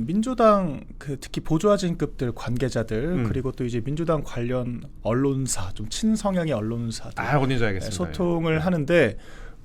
민주당 그 특히 보좌진급들 관계자들 그리고 또 이제 민주당 관련 언론사 좀 친성향의 언론사들 어딘지 알겠습니다. 소통을 하는데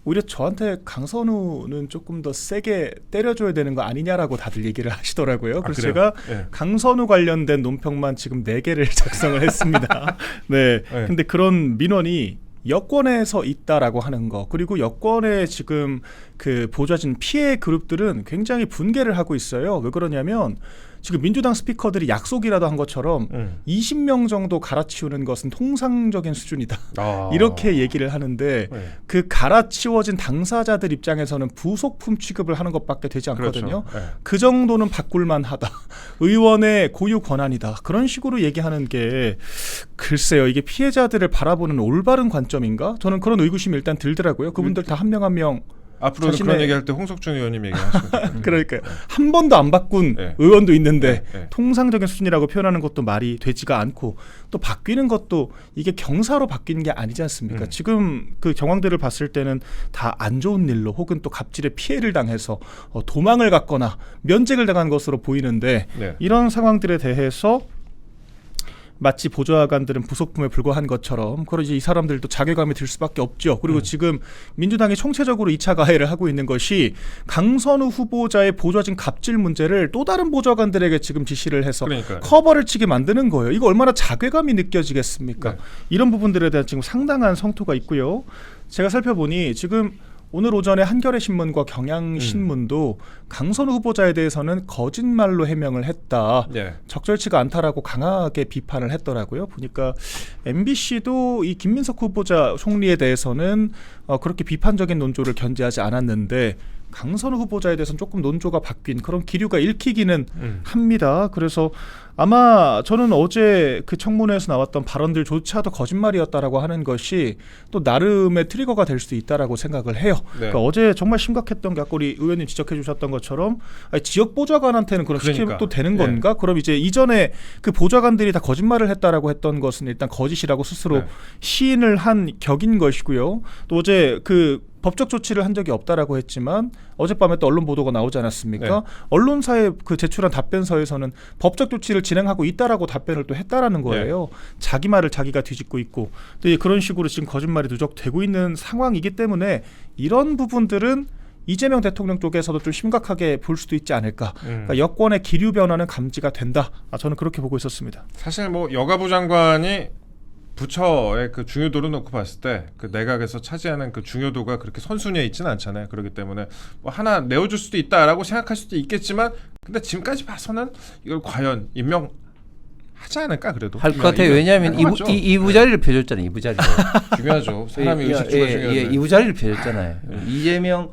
오히려 저한테 강선우는 조금 더 세게 때려줘야 되는 거 아니냐라고 다들 얘기를 하시더라고요. 그래서 제가 강선우 관련된 논평만 지금 4개를 작성을 했습니다. 네. 근데 그런 민원이 여권에서 있다라고 하는 거, 그리고 여권의 지금 그 보좌진 피해 그룹들은 굉장히 분개를 하고 있어요. 왜 그러냐면 지금 민주당 스피커들이 약속이라도 한 것처럼 20명 정도 갈아치우는 것은 통상적인 수준이다. 이렇게 얘기를 하는데 그 갈아치워진 당사자들 입장에서는 부속품 취급을 하는 것밖에 되지 않거든요. 그렇죠. 그 정도는 바꿀만 하다. 의원의 고유 권한이다. 그런 식으로 얘기하는 게 글쎄요. 이게 피해자들을 바라보는 올바른 관점인가? 저는 그런 의구심이 일단 들더라고요. 그분들 다 한 명 한 명 앞으로 그런 얘기할 때 홍석준 의원님 얘기하시면 그러니까요. 한 번도 안 바꾼 의원도 있는데 통상적인 수준이라고 표현하는 것도 말이 되지가 않고 또 바뀌는 것도 이게 경사로 바뀌는 게 아니지 않습니까? 지금 그 정황들을 봤을 때는 다 안 좋은 일로 혹은 또 갑질의 피해를 당해서 도망을 갔거나 면책을 당한 것으로 보이는데 이런 상황들에 대해서 마치 보좌관들은 부속품에 불과한 것처럼 그런 이제 이 사람들도 자괴감이 들 수밖에 없죠. 그리고 지금 민주당이 총체적으로 2차 가해를 하고 있는 것이 강선우 후보자의 보좌진 갑질 문제를 또 다른 보좌관들에게 지금 지시를 해서 커버를 치게 만드는 거예요. 이거 얼마나 자괴감이 느껴지겠습니까? 이런 부분들에 대한 지금 상당한 성토가 있고요. 제가 살펴보니 지금 오늘 오전에 한겨레신문과 경향신문도 강선우 후보자에 대해서는 거짓말로 해명을 했다. 적절치가 않다라고 강하게 비판을 했더라고요. 보니까 MBC도 이 김민석 후보자 총리에 대해서는 그렇게 비판적인 논조를 견지하지 않았는데 강선우 후보자에 대해서는 조금 논조가 바뀐 그런 기류가 읽히기는 합니다. 그래서 아마 저는 어제 그 청문회에서 나왔던 발언들조차도 거짓말이었다라고 하는 것이 또 나름의 트리거가 될 수도 있다라고 생각을 해요. 그러니까 어제 정말 심각했던 게 아까 우리 의원님 지적해 주셨던 것처럼 지역 보좌관한테는 그럼 시키면 또 되는 건가? 그럼 이제 이전에 그 보좌관들이 다 거짓말을 했다라고 했던 것은 일단 거짓이라고 스스로 시인을 한 격인 것이고요. 또 어제 그 법적 조치를 한 적이 없다라고 했지만 어젯밤에 또 언론 보도가 나오지 않았습니까? 언론사에 그 제출한 답변서에서는 법적 조치를 진행하고 있다라고 답변을 또 했다라는 거예요. 자기 말을 자기가 뒤집고 있고 또 그런 식으로 지금 거짓말이 누적되고 있는 상황이기 때문에 이런 부분들은 이재명 대통령 쪽에서도 좀 심각하게 볼 수도 있지 않을까. 그러니까 여권의 기류 변화는 감지가 된다. 저는 그렇게 보고 있었습니다. 사실 뭐 여가부 장관이 부처의 그 중요도를 놓고 봤을 때 그 내각에서 차지하는 그 중요도가 그렇게 선순위에 있지는 않잖아요. 그렇기 때문에 뭐 하나 내어줄 수도 있다라고 생각할 수도 있겠지만 근데 지금까지 봐서는 이걸 과연 임명하지 않을까 그래도 할 것 같아요. 왜냐하면 이부 자리를 펴줬잖아요. 이부 자리 중요하죠. 사람의 의식주가 중요하죠. 이부 자리를 펴줬잖아요. 이재명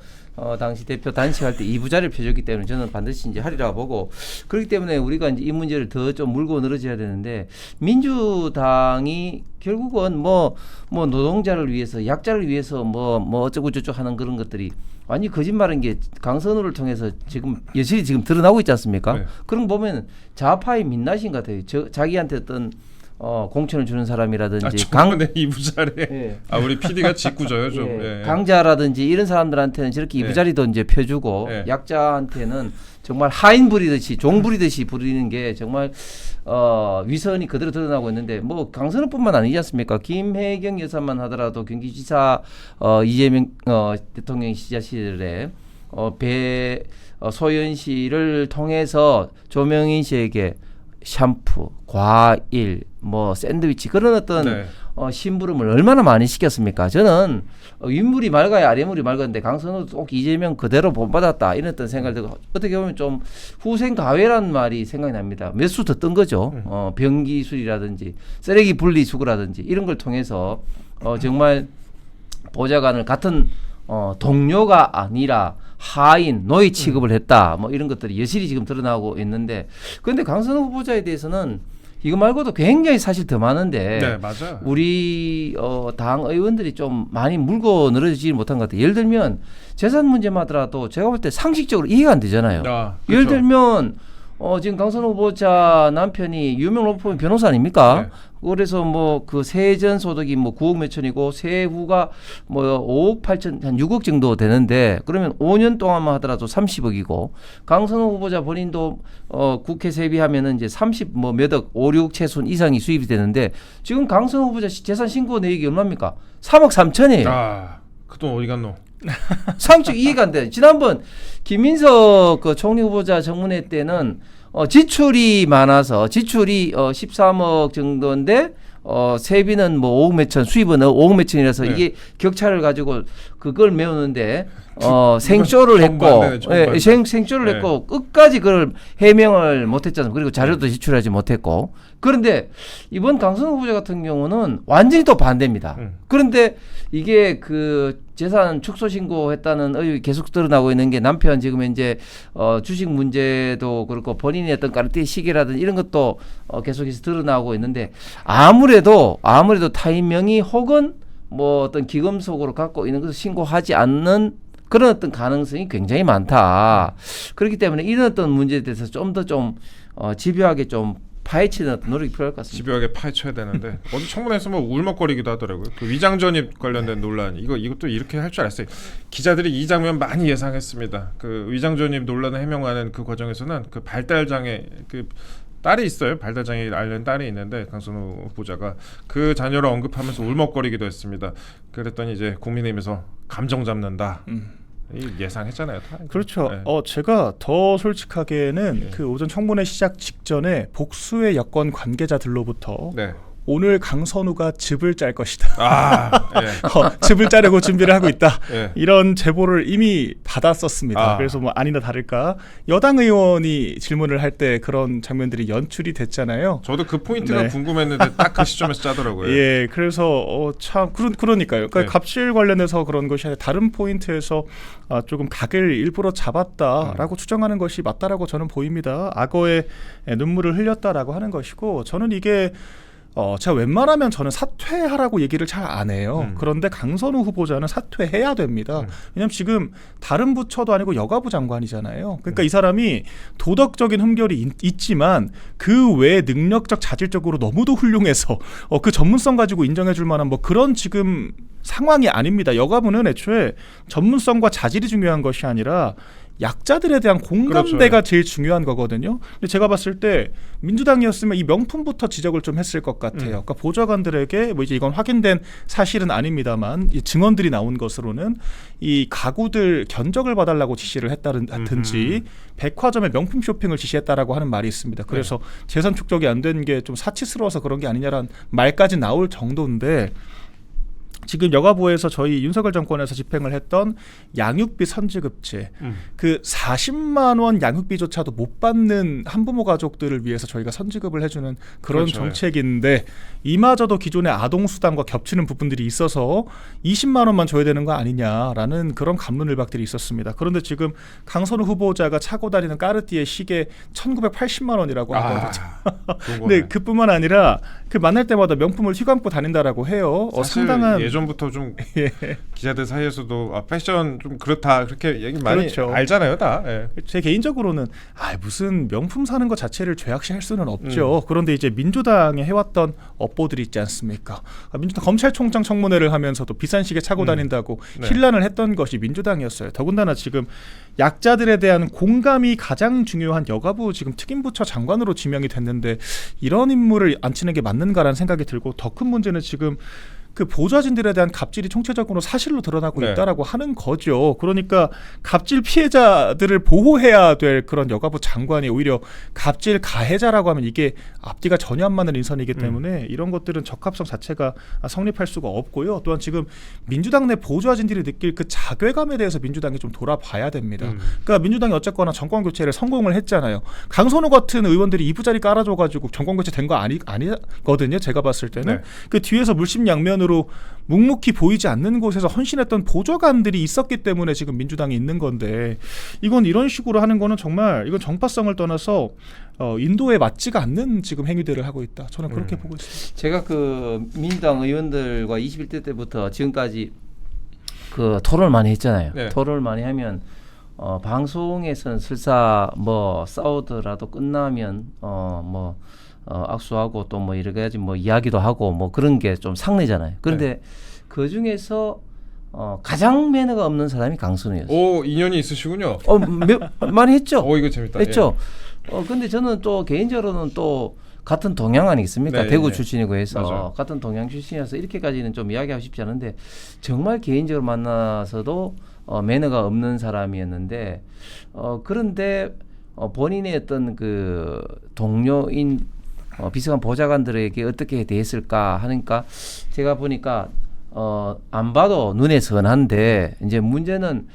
당시 대표 단식할 때 이부 자리를 펴줬기 때문에 저는 반드시 이제 하리라고 보고 그렇기 때문에 우리가 이제 이 문제를 더 좀 물고 늘어져야 되는데 민주당이 결국은 뭐 노동자를 위해서 약자를 위해서 뭐 어쩌고 저쩌고 하는 그런 것들이 완전히 거짓말인 게 강선우를 통해서 지금 여실히 지금 드러나고 있지 않습니까? 그런 거 보면 좌파의 민낯인 것 같아요. 자기한테 어떤 공천을 주는 사람이라든지 이부자리 우리 PD가 짓궂어요 좀 강자라든지 이런 사람들한테는 저렇게 이부자리도 이제 펴주고 약자한테는 정말 하인 부리듯이 종 부리듯이 부리는 게 정말 위선이 그대로 드러나고 있는데 뭐 강선우뿐만 아니지 않습니까? 김혜경 여사만 하더라도 경기지사 이재명 대통령 시절에 소연 씨를 통해서 조명인 씨에게 샴푸, 과일, 뭐 샌드위치 그런 어떤 심부름을 얼마나 많이 시켰습니까? 저는 윗물이 맑아야 아랫물이 맑았는데 강선우 꼭 이재명 그대로 본받았다 이런 어떤 생각을 들고 어떻게 보면 좀 후생 가외라는 말이 생각이 납니다. 몇 수 더 뜬 거죠. 병기술이라든지 쓰레기 분리수거라든지 이런 걸 통해서 정말 보좌관을 같은 동료가 아니라 하인, 노예 취급을 했다. 뭐 이런 것들이 여실히 지금 드러나고 있는데 그런데 강선우 후보자에 대해서는 이거 말고도 굉장히 사실 더 많은데 맞아요. 우리 당 의원들이 좀 많이 물고 늘어지지 못한 것 같아요. 예를 들면 재산 문제만 하더라도 제가 볼 때 상식적으로 이해가 안 되잖아요. 예를 들면 지금 강선호 후보자 남편이 유명 로펌 변호사 아닙니까? 네. 그래서 뭐 그 세전 소득이 뭐 9억 몇천이고 세후가 뭐 5억 8천 한 6억 정도 되는데 그러면 5년 동안만 하더라도 30억이고 강선호 후보자 본인도 국회 세비하면은 이제 30 뭐 몇억 5, 6억 채손 이상이 수입이 되는데 지금 강선호 후보자 재산 신고 내역이 얼마입니까? 3억 3천이에요. 아, 그 돈 어디 갔노? 상식 이해가 안 돼. 지난번 김민석 그 총리 후보자 정문회 때는 지출이 많아서 지출이 13억 정도인데 세비는 뭐 5억 몇천, 수입은 5억 몇천이라서 네. 이게 격차를 가지고 그걸 메우는데 생쇼를 했고 정반대네. 생쇼를 네. 했고 끝까지 그걸 해명을 못했잖아요. 그리고 자료도 제출하지 못했고 그런데 이번 강선호 후보자 같은 경우는 완전히 또 반대입니다. 그런데 이게 그 재산 축소 신고했다는 의혹이 계속 드러나고 있는 게 남편 지금 이제 주식 문제도 그렇고 본인의 어떤 까르띠에 시계라든 이런 것도 계속해서 드러나고 있는데 아무래도 타인 명의 혹은 뭐 어떤 기금속으로 갖고 있는 것을 신고하지 않는 그런 어떤 가능성이 굉장히 많다. 그렇기 때문에 이런 어떤 문제에 대해서 좀 더 집요하게 좀 파헤치는 어떤 노력이 필요할 것 같습니다. 집요하게 파헤쳐야 되는데 어디 청문회에서 뭐 울먹거리기도 하더라고요. 그 위장 전입 관련된 논란 이것도 이렇게 할 줄 알았어요. 기자들이 이 장면 많이 예상했습니다. 그 위장 전입 논란을 해명하는 그 과정에서는 그 발달 장애 그 딸이 있어요. 발달 장애 앓는 딸이 있는데 강선호 후보자가 그 자녀를 언급하면서 울먹거리기도 했습니다. 그랬더니 이제 국민의힘에서 감정 잡는다. 예상했잖아요. 다. 그렇죠. 네. 제가 더 솔직하게는 네. 그 오전 청문회 시작 직전에 복수의 여권 관계자들로부터 네. 오늘 강선우가 즙을 짤 것이다. 예. 즙을 짜려고 준비를 하고 있다. 예. 이런 제보를 이미 받았었습니다. 그래서 뭐 아니나 다를까 여당 의원이 질문을 할 때 그런 장면들이 연출이 됐잖아요. 저도 그 포인트가 네. 궁금했는데 딱 그 시점에서 짜더라고요. 예, 그래서 참 그러니까요. 그러니까 네. 갑질 관련해서 그런 것이 아니라 다른 포인트에서 조금 각을 일부러 잡았다라고 추정하는 것이 맞다라고 저는 보입니다. 악어의 눈물을 흘렸다라고 하는 것이고 저는 이게 제가 웬만하면 저는 사퇴하라고 얘기를 잘 안 해요. 그런데 강선우 후보자는 사퇴해야 됩니다. 왜냐하면 지금 다른 부처도 아니고 여가부 장관이잖아요. 그러니까 이 사람이 도덕적인 흠결이 있지만 그 외에 능력적 자질적으로 너무도 훌륭해서 그 전문성 가지고 인정해 줄 만한 뭐 그런 지금 상황이 아닙니다. 여가부는 애초에 전문성과 자질이 중요한 것이 아니라 약자들에 대한 공감대가 그렇죠. 제일 중요한 거거든요. 근데 제가 봤을 때 민주당이었으면 이 명품부터 지적을 좀 했을 것 같아요. 그러니까 보좌관들에게 뭐 이제 이건 확인된 사실은 아닙니다만 이 증언들이 나온 것으로는 이 가구들 견적을 봐달라고 지시를 했다든지 백화점에 명품 쇼핑을 지시했다라고 하는 말이 있습니다. 그래서 재산 축적이 안 된 게 좀 사치스러워서 그런 게 아니냐라는 말까지 나올 정도인데 지금 여가부에서 저희 윤석열 정권에서 집행을 했던 양육비 선지급제 그 40만 원 양육비조차도 못 받는 한부모 가족들을 위해서 저희가 선지급을 해주는 그런 그렇죠. 정책인데 이마저도 기존의 아동수당과 겹치는 부분들이 있어서 20만 원만 줘야 되는 거 아니냐라는 그런 갑론을박들이 있었습니다. 그런데 지금 강선우 후보자가 차고 다니는 까르띠에 시계 1980만 원이라고 하거든요. 근데 그뿐만 아니라 그 만날 때마다 명품을 휘감고 다닌다라고 해요. 상당한 예전부터 좀 기자들 사이에서도 패션 좀 그렇다 그렇게 얘기 많이 그렇죠. 알잖아요, 다. 예. 제 개인적으로는 무슨 명품 사는 것 자체를 죄악시할 수는 없죠. 그런데 이제 민주당이 해왔던 업보들이 있지 않습니까? 민주당 검찰총장 청문회를 하면서도 비싼 시계 차고 다닌다고 힐난을 했던 것이 민주당이었어요. 더군다나 지금 약자들에 대한 공감이 가장 중요한 여가부 지금 특임부처 장관으로 지명이 됐는데 이런 인물을 앉히는 게 맞는가라는 생각이 들고 더 큰 문제는 지금 그 보좌진들에 대한 갑질이 총체적으로 사실로 드러나고 있다라고 하는 거죠. 그러니까 갑질 피해자들을 보호해야 될 그런 여가부 장관이 오히려 갑질 가해자라고 하면 이게 앞뒤가 전혀 안 맞는 인선이기 때문에 이런 것들은 적합성 자체가 성립할 수가 없고요. 또한 지금 민주당 내 보좌진들이 느낄 그 자괴감에 대해서 민주당이 좀 돌아봐야 됩니다. 그러니까 민주당이 어쨌거나 정권 교체를 성공을 했잖아요. 강선우 같은 의원들이 이부자리 깔아줘가지고 정권 교체 된 거 아니거든요. 제가 봤을 때는 그 뒤에서 물심양면으로 묵묵히 보이지 않는 곳에서 헌신했던 보좌관들이 있었기 때문에 지금 민주당이 있는 건데 이건 이런 식으로 하는 거는 정말 이건 정파성을 떠나서 인도에 맞지가 않는 지금 행위들을 하고 있다. 저는 그렇게 보고 있습니다. 제가 그 민주당 의원들과 21대 때부터 지금까지 그 토론을 많이 했잖아요. 토론을 많이 하면 방송에서는 설사 뭐 싸우더라도 끝나면 악수하고 또 뭐 여러 가지 뭐 이야기도 하고 뭐 그런 게 좀 상례잖아요. 그런데 그 중에서 가장 매너가 없는 사람이 강선우였어요. 오, 인연이 있으시군요. 많이 했죠. 오, 이거 재밌다. 했죠. 근데 저는 또 개인적으로는 또 같은 동양 아니겠습니까? 네, 대구 네. 출신이고 해서 맞아요. 같은 동양 출신이어서 이렇게까지는 좀 이야기하고 싶지 않은데 정말 개인적으로 만나서도 매너가 없는 사람이었는데 그런데 본인의 어떤 그 동료인 비서관 보좌관들에게 어떻게 대했을까 하니까 제가 보니까 안 봐도 눈에 선한데 이제 문제는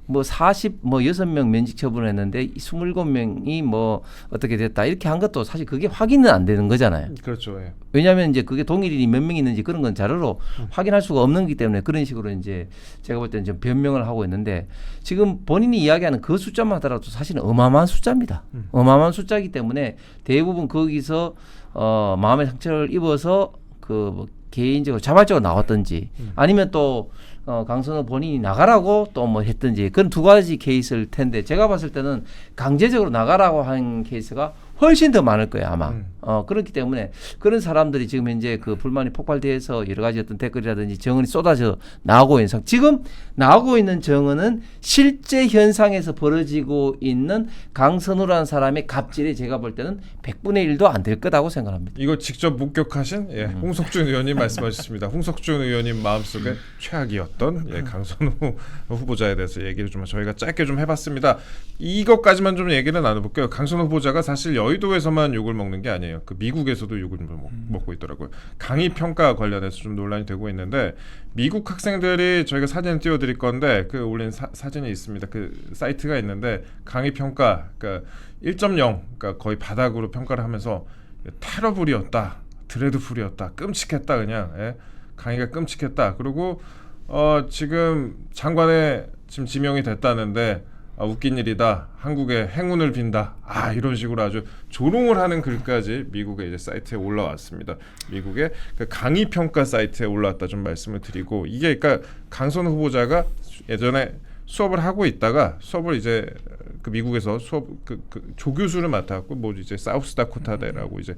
뭐 6명 면직 처분을 했는데 27명이 뭐 어떻게 됐다 이렇게 한 것도 사실 그게 확인은 안 되는 거잖아요. 그렇죠. 예. 왜냐하면 이제 그게 동일인이 몇 명 있는지 그런 건 자료로 확인할 수가 없는 거기 때문에 그런 식으로 이제 제가 볼 때는 좀 변명을 하고 있는데 지금 본인이 이야기하는 그 숫자만 하더라도 사실은 어마어마한 숫자입니다. 어마어마한 숫자이기 때문에 대부분 거기서 마음의 상처를 입어서 뭐 개인적으로 자발적으로 나왔든지 아니면 또 강선우 본인이 나가라고 또 뭐 했든지 그런 두 가지 케이스일 텐데 제가 봤을 때는 강제적으로 나가라고 한 케이스가 훨씬 더 많을 거예요 아마. 그렇기 때문에 그런 사람들이 지금 현재 그 불만이 폭발돼서 여러 가지 어떤 댓글이라든지 정언이 쏟아져 나오고 있는 지금 나오고 있는 정언은 실제 현상에서 벌어지고 있는 강선우라는 사람의 갑질이 제가 볼 때는 100분의 1도 안 될 거라고 생각합니다. 이거 직접 목격하신 홍석준 의원님 말씀하셨습니다. 홍석준 의원님 마음속에 최악이었던 강선우 후보자에 대해서 얘기를 좀 저희가 짧게 좀 해봤습니다. 이것까지만 좀 얘기를 나눠볼게요. 강선우 후보자가 사실 여의도에서만 욕을 먹는 게 아니에요. 그 미국에서도 욕을 먹고 있더라고요. 강의 평가 관련해서 좀 논란이 되고 있는데 미국 학생들이 저희가 사진을 띄워드릴 건데 그 올린 사진이 있습니다. 그 사이트가 있는데 강의 평가 그러니까 1.0 그러니까 거의 바닥으로 평가를 하면서 테러불이었다, 드레드풀이었다, 끔찍했다 그냥 강의가 끔찍했다. 그리고 지금 장관에 지금 지명이 됐다는데 웃긴 일이다. 한국의 행운을 빈다. 이런 식으로 아주 조롱을 하는 글까지 미국의 이제 사이트에 올라왔습니다. 미국의 그 강의 평가 사이트에 올라왔다 좀 말씀을 드리고 이게 그러니까 강선우 후보자가 예전에 수업을 하고 있다가 수업을 이제 그 미국에서 수업 그 조교수를 맡았고 뭐 이제 사우스다코타대라고 이제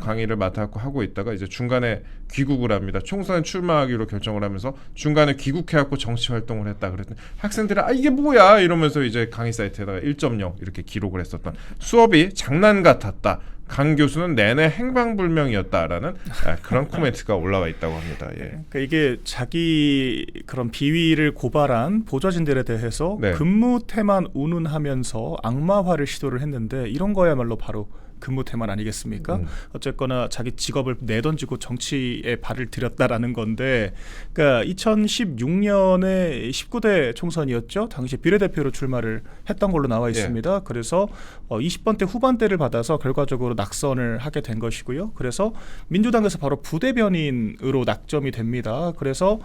강의를 맡았고 하고 있다가 이제 중간에 귀국을 합니다. 총선에 출마하기로 결정을 하면서 중간에 귀국해갖고 정치 활동을 했다 그랬더니 학생들이 이게 뭐야 이러면서 이제 강의 사이트에다가 1.0 이렇게 기록을 했었던 수업이 장난 같았다. 강 교수는 내내 행방불명이었다라는 그런 코멘트가 올라와 있다고 합니다. 그러니까 이게 자기 그런 비위를 고발한 보좌진들에 대해서 네. 근무태만 운운하면서 악마화를 시도를 했는데 이런 거야말로 바로 근무태만 아니겠습니까? 어쨌거나 자기 직업을 내던지고 정치에 발을 들였다라는 건데, 그러니까 2016년에 19대 총선이었죠. 당시 비례대표로 출마를 했던 걸로 나와 있습니다. 그래서 20번대 후반대를 받아서 결과적으로 낙선을 하게 된 것이고요. 그래서 민주당에서 바로 부대변인으로 낙점이 됩니다. 그래서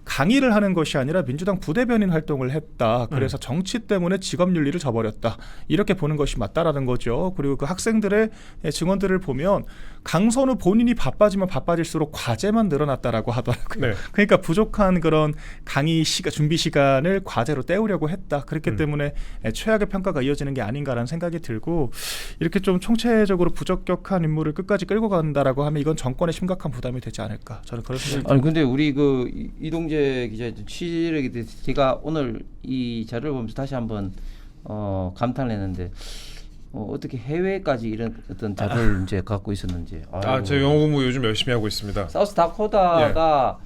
강의를 하는 것이 아니라 민주당 부대변인 활동을 했다. 그래서 정치 때문에 직업 윤리를 저버렸다. 이렇게 보는 것이 맞다라는 거죠. 그리고 그 학생들의 증언들을 보면 강선우 본인이 바빠지면 바빠질수록 과제만 늘어났다라고 하더라고요. 네. 그러니까 부족한 그런 강의 준비 시간을 과제로 때우려고 했다. 그렇기 때문에 최악의 평가가 이어지는 게 아닌가라는 생각이 들고 이렇게 좀 총체적으로 부적격한 인물을 끝까지 끌고 간다라고 하면 이건 정권에 심각한 부담이 되지 않을까. 저는 그런 생각이 아니 근데 우리 그 이동재 기자 취재력에 대해서 제가 오늘 이 자료를 보면서 다시 한번 감탄을 했는데 어떻게 해외까지 이런 어떤 자료를 이제 갖고 있었는지. 제 영어 공부 요즘 열심히 하고 있습니다. 사우스 다코타가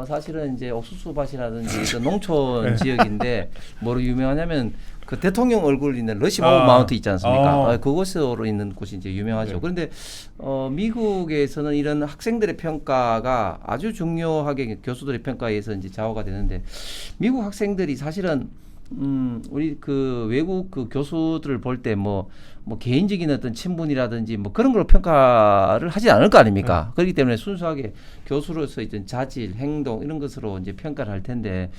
사실은 이제 옥수수밭이라든지 이런 농촌 지역인데 뭐로 유명하냐면 그 대통령 얼굴 있는 러시아 마운트 있지 않습니까? 그곳으로 있는 곳이 이제 유명하죠. 그런데 미국에서는 이런 학생들의 평가가 아주 중요하게 교수들의 평가에 의해서 이제 좌우가 되는데 미국 학생들이 사실은 우리 그 외국 그 교수들을 볼 때 뭐 개인적인 어떤 친분이라든지 뭐 그런 걸로 평가를 하지 않을 거 아닙니까? 그렇기 때문에 순수하게 교수로서 이제 자질, 행동 이런 것으로 이제 평가를 할 텐데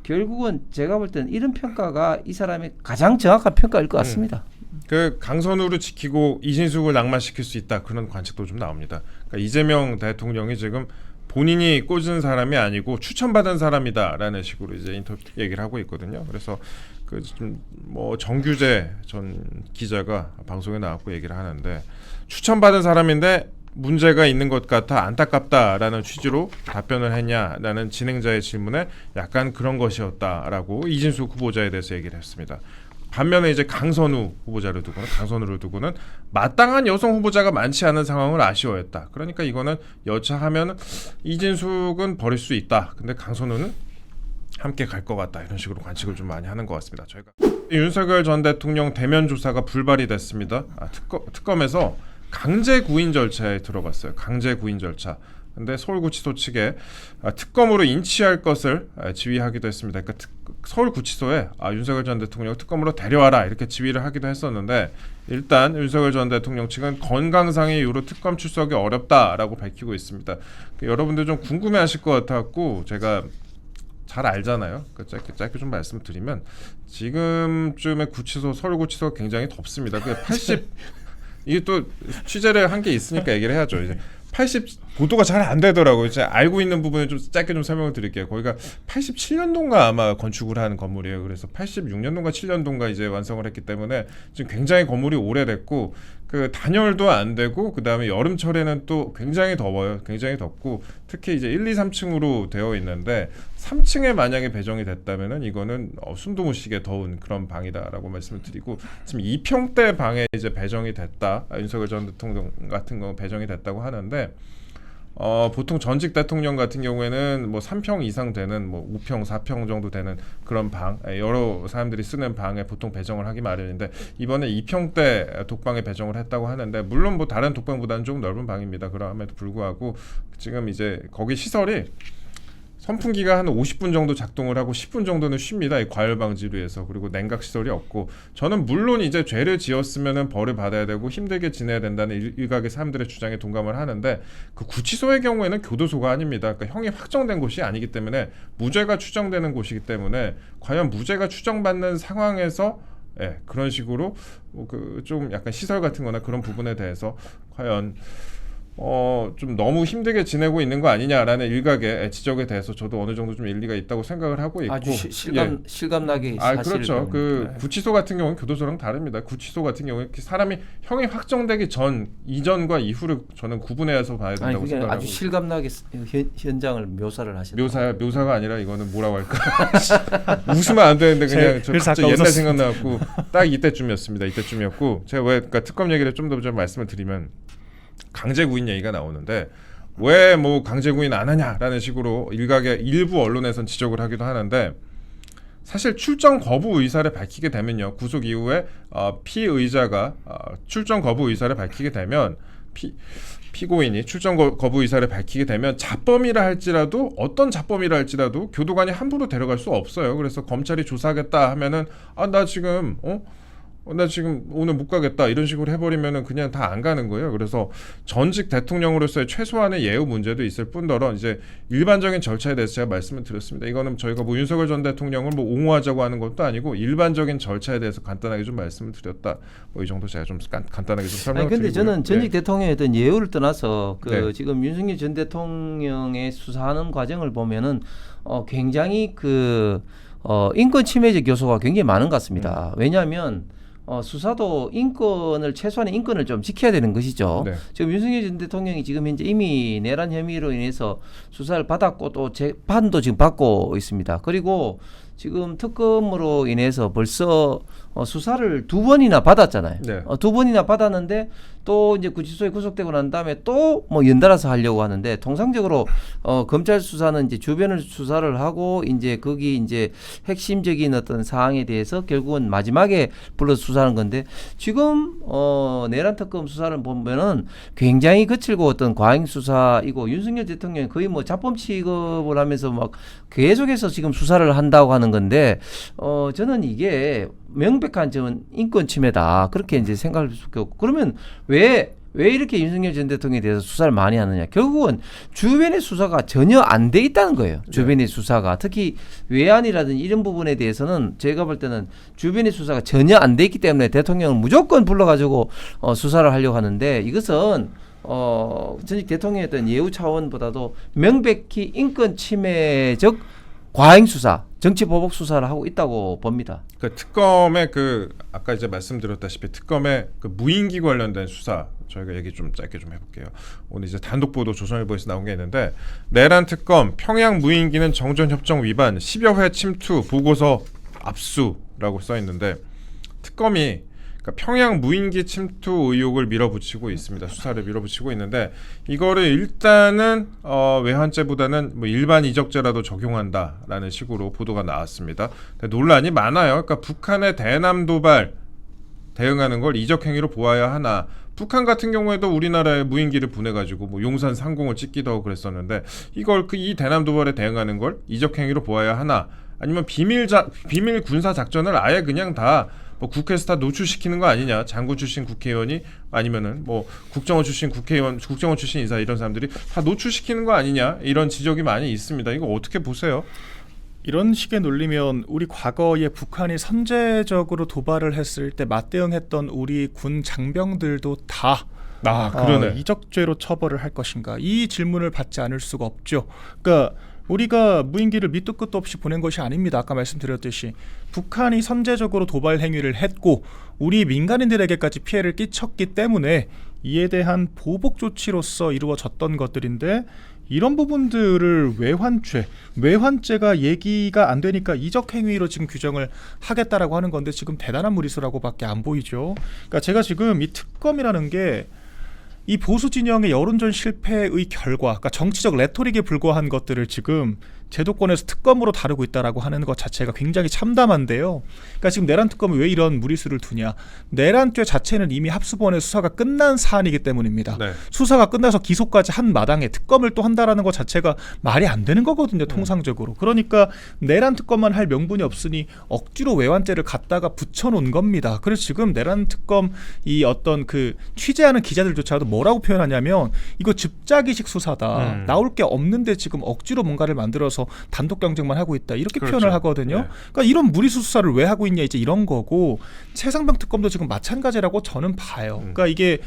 결국은 제가 볼 때는 이런 평가가 이 사람의 가장 정확한 평가일 것 같습니다. 그 강선우를 지키고 이진숙을 낙마시킬 수 있다 그런 관측도 좀 나옵니다. 그러니까 이재명 대통령이 지금 본인이 꽂은 사람이 아니고 추천받은 사람이다라는 식으로 이제 인터뷰 얘기를 하고 있거든요. 그래서 뭐 정규재 전 기자가 방송에 나왔고 얘기를 하는데 추천받은 사람인데 문제가 있는 것 같아 안타깝다라는 취지로 답변을 했냐라는 진행자의 질문에 약간 그런 것이었다라고 이진숙 후보자에 대해서 얘기를 했습니다. 반면에 이제 강선우 후보자를 두고는 강선우를 두고는 마땅한 여성 후보자가 많지 않은 상황을 아쉬워했다. 그러니까 이거는 여차하면 이진숙은 버릴 수 있다. 근데 강선우는 함께 갈 것 같다. 이런 식으로 관측을 좀 많이 하는 것 같습니다. 저희가 윤석열 전 대통령 대면 조사가 불발이 됐습니다. 특검에서 강제 구인 절차에 들어갔어요. 강제 구인 절차. 근데 서울구치소 측에 특검으로 인치할 것을 지휘하기도 했습니다. 그러니까 서울구치소에 윤석열 전 대통령 특검으로 데려와라 이렇게 지휘를 하기도 했었는데 일단 윤석열 전 대통령 측은 건강상의 이유로 특검 출석이 어렵다라고 밝히고 있습니다. 여러분들 좀 궁금해하실 것 같았고 제가 잘 알잖아요. 짧게 좀 말씀드리면 지금쯤에 서울구치소가 굉장히 덥습니다. 80 이게 또 취재를 한 게 있으니까 얘기를 해야죠. 이제 80 보도가 잘 안 되더라고요. 이제 알고 있는 부분을 좀 짧게 좀 설명을 드릴게요. 거기가 87년도인가 아마 건축을 한 건물이에요. 그래서 86년도인가 7년도인가 이제 완성을 했기 때문에 지금 굉장히 건물이 오래됐고 그 단열도 안 되고 그다음에 여름철에는 또 굉장히 더워요. 굉장히 덥고 특히 이제 1, 2, 3층으로 되어 있는데 3층에 만약에 배정이 됐다면은 이거는 숨도 못 쉬게 더운 그런 방이다라고 말씀을 드리고 지금 2평대 방에 이제 배정이 됐다. 윤석열 전 대통령 같은 경우 배정이 됐다고 하는데 보통 전직 대통령 같은 경우에는 뭐 3평 이상 되는 뭐 5평, 4평 정도 되는 그런 방, 여러 사람들이 쓰는 방에 보통 배정을 하기 마련인데 이번에 2평대 독방에 배정을 했다고 하는데 물론 뭐 다른 독방보다는 좀 넓은 방입니다. 그럼에도 불구하고 지금 이제 거기 시설이 선풍기가 한 50분 정도 작동을 하고 10분 정도는 쉽니다. 이 과열 방지를 위해서. 그리고 냉각 시설이 없고 저는 물론 이제 죄를 지었으면은 벌을 받아야 되고 힘들게 지내야 된다는 일각의 사람들의 주장에 동감을 하는데 그 구치소의 경우에는 교도소가 아닙니다. 그러니까 형이 확정된 곳이 아니기 때문에 무죄가 추정되는 곳이기 때문에 과연 무죄가 추정받는 상황에서 그런 식으로 좀 약간 시설 같은 거나 그런 부분에 대해서 과연 좀 너무 힘들게 지내고 있는 거 아니냐라는 일각의 지적에 대해서 저도 어느 정도 좀 일리가 있다고 생각을 하고 있고 아주 실감나게 그렇죠. 구치소 같은 경우는 교도소랑 다릅니다. 구치소 같은 경우에 사람이 형이 확정되기 전 이전과 이후를 저는 구분해서 봐야 된다고 생각하고 아주 실감나게 현장을 묘사를 하셨다. 묘사가 아니라 이거는 뭐라고 할까? 웃으면 안 되는데 그냥 저 갑자기 옛날 생각나고 딱 이때쯤이었고 제가 왜 그러니까 특검 얘기를 좀 더 말씀을 드리면 강제 구인 얘기가 나오는데 왜 뭐 강제 구인 안 하냐라는 식으로 일각의 일부 언론에선 지적을 하기도 하는데 사실 출정 거부 의사를 밝히게 되면요 구속 이후에 피의자가 출정 거부 의사를 밝히게 되면 피고인이 출정 거부 의사를 밝히게 되면 자범이라 할지라도 어떤 자범이라 할지라도 교도관이 함부로 데려갈 수 없어요. 그래서 검찰이 조사하겠다 하면은 나 지금 오늘 못 가겠다 이런 식으로 해버리면은 그냥 다 안 가는 거예요. 그래서 전직 대통령으로서의 최소한의 예우 문제도 있을 뿐더러 이제 일반적인 절차에 대해서 제가 말씀을 드렸습니다. 이거는 저희가 뭐 윤석열 전 대통령을 뭐 옹호하자고 하는 것도 아니고 일반적인 절차에 대해서 간단하게 좀 말씀을 드렸다. 뭐 이 정도 제가 좀 간단하게 좀 설명을 드리고요. 근데 저는 전직 대통령에 어떤 예우를 떠나서 지금 윤석열 전 대통령의 수사하는 과정을 보면은 굉장히 인권 침해적 요소가 굉장히 많은 것 같습니다. 왜냐하면 수사도 최소한의 인권을 좀 지켜야 되는 것이죠. 지금 윤석열 전 대통령이 지금 현재 이미 내란 혐의로 인해서 수사를 받았고 또 재판도 지금 받고 있습니다. 그리고 지금 특검으로 인해서 벌써 수사를 2번이나 받았잖아요. 2번이나 받았는데 또 이제 구치소에 구속되고 난 다음에 또 뭐 연달아서 하려고 하는데 통상적으로 검찰 수사는 이제 주변을 수사를 하고 이제 거기 이제 핵심적인 어떤 사항에 대해서 결국은 마지막에 불러서 수사하는 건데 지금 내란 특검 수사를 보면은 굉장히 거칠고 어떤 과잉 수사이고 윤석열 대통령이 거의 뭐 자범 취급을 하면서 막 계속해서 지금 수사를 한다고 하는 건데 저는 이게 명백한 전 인권 침해다 그렇게 이제 생각할 수밖에 없고 그러면 왜 이렇게 윤석열 전 대통령에 대해서 수사를 많이 하느냐 결국은 주변의 수사가 전혀 안 돼 있다는 거예요. 주변의 수사가 특히 외환이라든지 이런 부분에 대해서는 제가 볼 때는 주변의 수사가 전혀 안 돼 있기 때문에 대통령을 무조건 불러가지고 수사를 하려고 하는데 이것은 전직 대통령의 어떤 예우 차원보다도 명백히 인권 침해적 과잉 수사 정치 보복 수사를 하고 있다고 봅니다. 그 특검의 그 아까 이제 말씀드렸다시피 특검의 그 무인기 관련된 수사 저희가 얘기 좀 짧게 좀 해볼게요. 오늘 이제 단독 보도 조선일보에서 나온 게 있는데 내란 특검 평양 무인기는 정전협정 위반 10여 회 침투 보고서 압수라고 써 있는데 특검이 그러니까 평양 무인기 침투 의혹을 밀어붙이고 있습니다. 수사를 밀어붙이고 있는데 이거를 일단은 외환죄보다는 뭐 일반 이적죄라도 적용한다라는 식으로 보도가 나왔습니다. 논란이 많아요. 그러니까 북한의 대남 도발 대응하는 걸 이적행위로 보아야 하나. 북한 같은 경우에도 우리나라에 무인기를 보내가지고 뭐 용산 상공을 찍기도 하고 그랬었는데 이걸 이 대남 도발에 대응하는 걸 이적행위로 보아야 하나. 아니면 비밀 군사 작전을 아예 그냥 다 뭐 국회에서 다 노출시키는 거 아니냐. 장군 출신 국회의원이 아니면은 뭐 국정원 출신 국회의원, 국정원 출신 인사 이런 사람들이 다 노출시키는 거 아니냐. 이런 지적이 많이 있습니다. 이거 어떻게 보세요? 이런 식의 논리면 우리 과거에 북한이 선제적으로 도발을 했을 때 맞대응했던 우리 군 장병들도 다 그러네. 이적죄로 처벌을 할 것인가? 이 질문을 받지 않을 수가 없죠. 그러니까 우리가 무인기를 밑도 끝도 없이 보낸 것이 아닙니다. 아까 말씀드렸듯이 북한이 선제적으로 도발 행위를 했고 우리 민간인들에게까지 피해를 끼쳤기 때문에 이에 대한 보복 조치로서 이루어졌던 것들인데 이런 부분들을 외환죄가 얘기가 안 되니까 이적 행위로 지금 규정을 하겠다라고 하는 건데 지금 대단한 무리수라고밖에 안 보이죠. 그러니까 제가 지금 이 특검이라는 게 이 보수 진영의 여론전 실패의 결과, 그러니까 정치적 레토릭에 불과한 것들을 지금 제도권에서 특검으로 다루고 있다라고 하는 것 자체가 굉장히 참담한데요. 그러니까 지금 내란 특검이 왜 이런 무리수를 두냐? 내란죄 자체는 이미 합수본의 수사가 끝난 사안이기 때문입니다. 네. 수사가 끝나서 기소까지 한 마당에 특검을 또 한다라는 것 자체가 말이 안 되는 거거든요. 통상적으로. 그러니까 내란 특검만 할 명분이 없으니 억지로 외환죄를 갖다가 붙여놓은 겁니다. 그래서 지금 내란 특검 이 어떤 그 취재하는 기자들조차도 뭐라고 표현하냐면 이거 즙짜기식 수사다. 나올 게 없는데 지금 억지로 뭔가를 만들어서 단독 경쟁만 하고 있다. 이렇게 그렇죠. 표현을 하거든요. 네. 그러니까 이런 무리수 수사를 왜 하고 있냐 이제 이런 거고 최상병 특검도 지금 마찬가지라고 저는 봐요. 그러니까 이게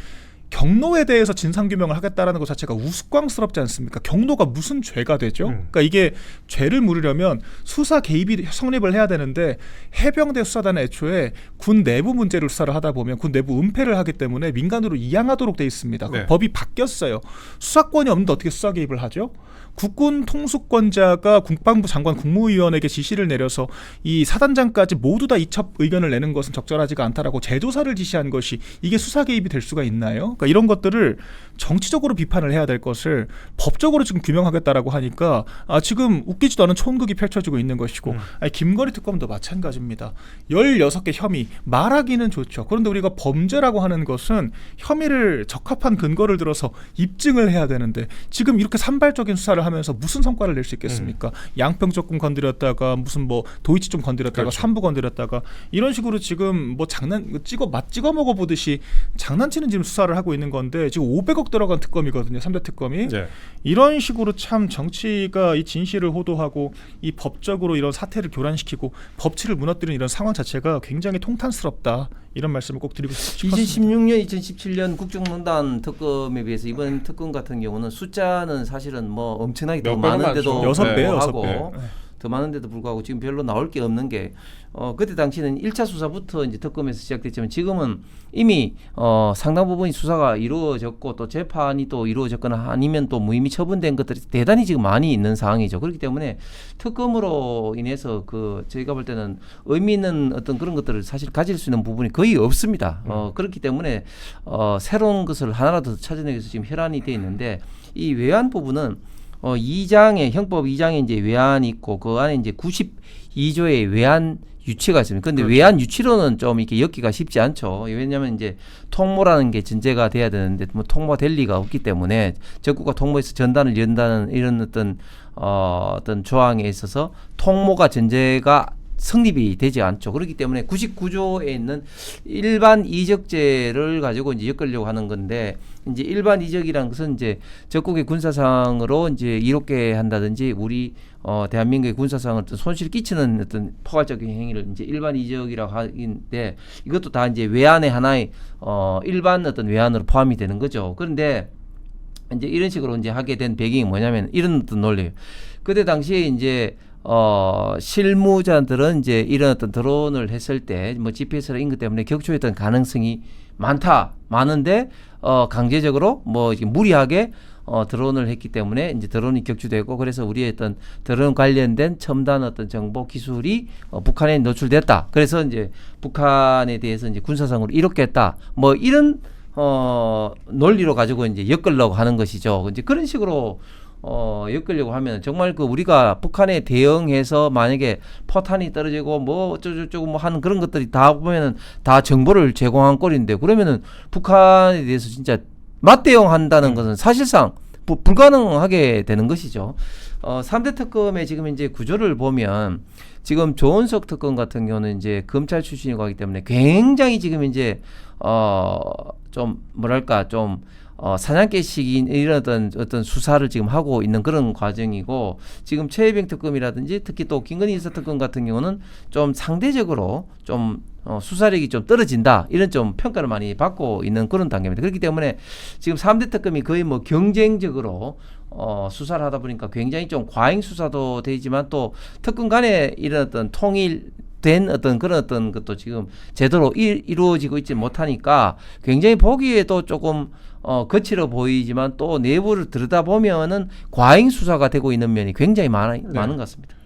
경로에 대해서 진상규명을 하겠다라는 것 자체가 우스꽝스럽지 않습니까? 경로가 무슨 죄가 되죠? 그러니까 이게 죄를 물으려면 수사 개입이 성립을 해야 되는데 해병대 수사단은 애초에 군 내부 문제를 수사를 하다 보면 군 내부 은폐를 하기 때문에 민간으로 이양하도록 돼 있습니다. 네. 법이 바뀌었어요. 수사권이 없는데 어떻게 수사 개입을 하죠? 국군 통수권자가 국방부 장관 국무위원에게 지시를 내려서 이 사단장까지 모두 다 이첩 의견을 내는 것은 적절하지가 않다라고 재조사를 지시한 것이 이게 수사 개입이 될 수가 있나요? 그러니까 이런 것들을 정치적으로 비판을 해야 될 것을 법적으로 지금 규명하겠다라고 하니까 지금 웃기지도 않은 촌극이 펼쳐지고 있는 것이고 김건희 특검도 마찬가지입니다. 16개 혐의 말하기는 좋죠. 그런데 우리가 범죄라고 하는 것은 혐의를 적합한 근거를 들어서 입증을 해야 되는데 지금 이렇게 산발적인 수사를 하면서 무슨 성과를 낼 수 있겠습니까? 양평 조금 건드렸다가 무슨 뭐 도이치 좀 건드렸다가 그렇죠. 삼부 건드렸다가 이런 식으로 지금 뭐 맛 찍어 먹어 보듯이 장난치는 지금 수사를 하고 있는 건데 지금 500억 들어간 특검이거든요. 3대 특검이. 네. 이런 식으로 참 정치가 이 진실을 호도하고 이 법적으로 이런 사태를 교란시키고 법치를 무너뜨리는 이런 상황 자체가 굉장히 통탄스럽다. 이런 말씀을 꼭 드리고 싶습니다. 2016년, 2017년 국정농단 특검에 비해서 이번 특검 같은 경우는 숫자는 사실은 뭐 엄청나게 더 많은데도 6배요, 불구하고 더 많은데도 불구하고 지금 별로 나올 게 없는 게 그때 당시는 1차 수사부터 이제 특검에서 시작됐지만 지금은 이미 상당 부분이 수사가 이루어졌고 또 재판이 또 이루어졌거나 아니면 또 무혐의 처분된 것들이 대단히 지금 많이 있는 상황이죠. 그렇기 때문에 특검으로 인해서 저희가 볼 때는 의미 있는 어떤 그런 것들을 사실 가질 수 있는 부분이 거의 없습니다. 그렇기 때문에 새로운 것을 하나라도 더 찾아내기 위해서 지금 혈안이 돼 있는데 이 외환 부분은 2장에 형법 2장에 이제 외환이 있고 그 안에 이제 92조의 외환 유치가 있습니다. 그런데 그렇죠. 외환 유치로는 좀 이렇게 엮기가 쉽지 않죠. 왜냐하면 이제 통모라는 게 전제가 돼야 되는데 뭐 통모가 될 리가 없기 때문에 적국가 통모에서 전단을 연다는 이런 어떤 조항에 있어서 통모가 전제가 성립이 되지 않죠. 그렇기 때문에 99조에 있는 일반 이적죄를 가지고 이제 엮으려고 하는 건데 이제 일반 이적이라는 것은 이제 적국의 군사상으로 이제 이롭게 한다든지 우리 대한민국의 군사상을 어떤 손실을 끼치는 어떤 포괄적인 행위를 이제 일반 이적이라고 하는데 이것도 다 이제 외환의 하나의 일반 어떤 외환으로 포함이 되는 거죠. 그런데 이제 이런 식으로 이제 하게 된 배경이 뭐냐면 이런 어떤 논리예요. 그때 당시에 이제 실무자들은 이제 이런 어떤 드론을 했을 때 뭐 GPS나 이런 것 때문에 격추했던 가능성이 많은데 강제적으로 뭐 이렇게 무리하게 드론을 했기 때문에 이제 드론이 격추되고 그래서 우리의 어떤 드론 관련된 첨단 어떤 정보 기술이 북한에 노출됐다. 그래서 이제 북한에 대해서 이제 군사상으로 이렇게 했다. 뭐 이런 논리로 가지고 이제 엮으려고 하는 것이죠. 이제 그런 식으로 엮으려고 하면 정말 그 우리가 북한에 대응해서 만약에 포탄이 떨어지고 뭐 어쩌고저쩌고 뭐 하는 그런 것들이 다 보면은 다 정보를 제공한 꼴인데 그러면은 북한에 대해서 진짜 맞대응한다는 것은 사실상 불가능하게 되는 것이죠. 3대 특검의 지금 이제 구조를 보면 지금 조은석 특검 같은 경우는 이제 검찰 출신이고 하기 때문에 굉장히 지금 이제 좀 뭐랄까 좀 사냥개식인 이런 어떤 수사를 지금 하고 있는 그런 과정이고 지금 최혜병 특검이라든지 특히 또 김건희 여사 특검 같은 경우는 좀 상대적으로 좀 수사력이 좀 떨어진다 이런 좀 평가를 많이 받고 있는 그런 단계입니다. 그렇기 때문에 지금 3대 특검이 거의 뭐 경쟁적으로 수사를 하다 보니까 굉장히 좀 과잉 수사도 되지만 또 특검 간에 이런 어떤 통일된 어떤 그런 어떤 것도 지금 제대로 이루어지고 있지 못하니까 굉장히 보기에도 조금 거칠어 보이지만 또 내부를 들여다보면은 과잉 수사가 되고 있는 면이 굉장히 많은 것 같습니다.